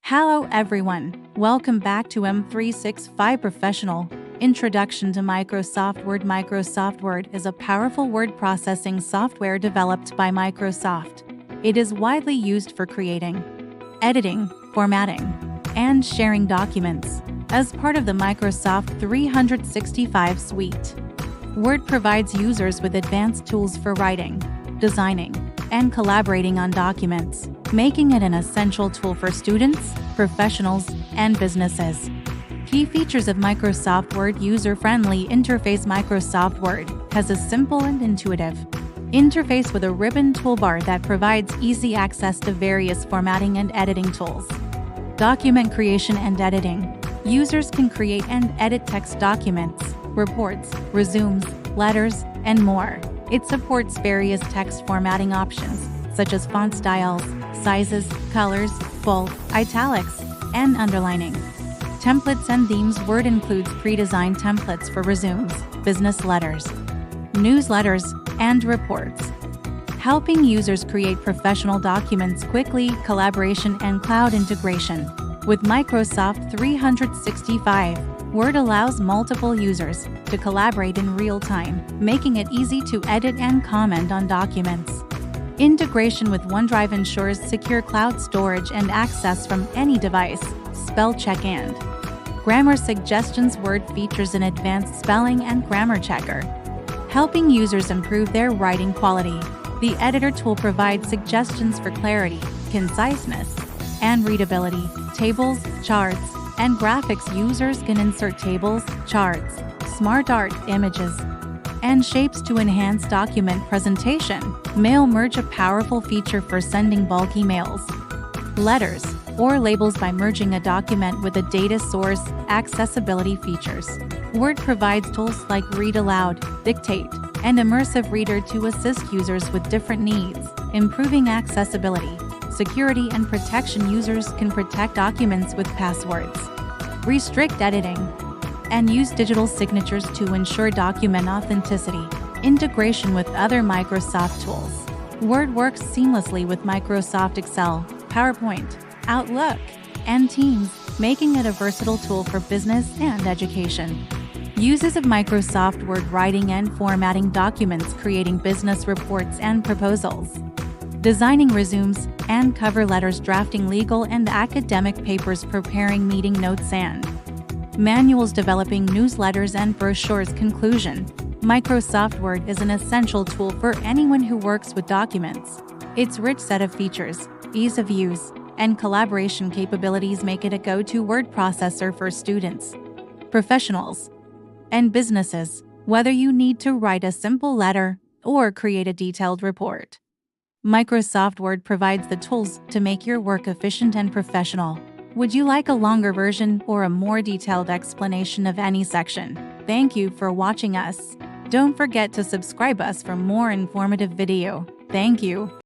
Hello everyone, welcome back to M365 Professional. Introduction to Microsoft Word. Microsoft Word is a powerful word processing software developed by Microsoft. It is widely used for creating, editing, formatting, and sharing documents as part of the Microsoft 365 suite. Word provides users with advanced tools for writing, designing, and collaborating on documents, making it an essential tool for students, professionals, and businesses. Key features of Microsoft Word. User-friendly interface. Microsoft Word has a simple and intuitive interface with a ribbon toolbar that provides easy access to various formatting and editing tools. Document creation and editing. Users can create and edit text documents, reports, resumes, letters, and more. It supports various text formatting options, such as font styles, sizes, colors, bold, italics, and underlining. Templates and themes. Word includes pre-designed templates for resumes, business letters, newsletters, and reports, helping users create professional documents quickly. Collaboration and cloud integration. With Microsoft 365, Word allows multiple users to collaborate in real time, making it easy to edit and comment on documents. Integration with OneDrive ensures secure cloud storage and access from any device. Spell check and grammar suggestions. Word features an advanced spelling and grammar checker, helping users improve their writing quality. The editor tool provides suggestions for clarity, conciseness, and readability. Tables, charts, and graphics. Users can insert tables, charts, smart art, images, and shapes to enhance document presentation. Mail merge. A powerful feature for sending bulk emails, letters, or labels by merging a document with a data source. Accessibility features. Word provides tools like Read Aloud, Dictate, and Immersive Reader to assist users with different needs, improving accessibility, security, and protection. Users can protect documents with passwords, restrict editing, and use digital signatures to ensure document authenticity. Integration with other Microsoft tools. Word works seamlessly with Microsoft Excel, PowerPoint, Outlook, and Teams, making it a versatile tool for business and education. Uses of Microsoft Word: writing and formatting documents, creating business reports and proposals, designing resumes and cover letters, drafting legal and academic papers, preparing meeting notes and manuals, developing newsletters and brochures. Conclusion: Microsoft Word is an essential tool for anyone who works with documents. Its rich set of features, ease of use, and collaboration capabilities make it a go-to word processor for students, professionals, and businesses, whether you need to write a simple letter or create a detailed report. Microsoft Word provides the tools to make your work efficient and professional. Would you like a longer version or a more detailed explanation of any section? Thank you for watching us. Don't forget to subscribe us for more informative video. Thank you.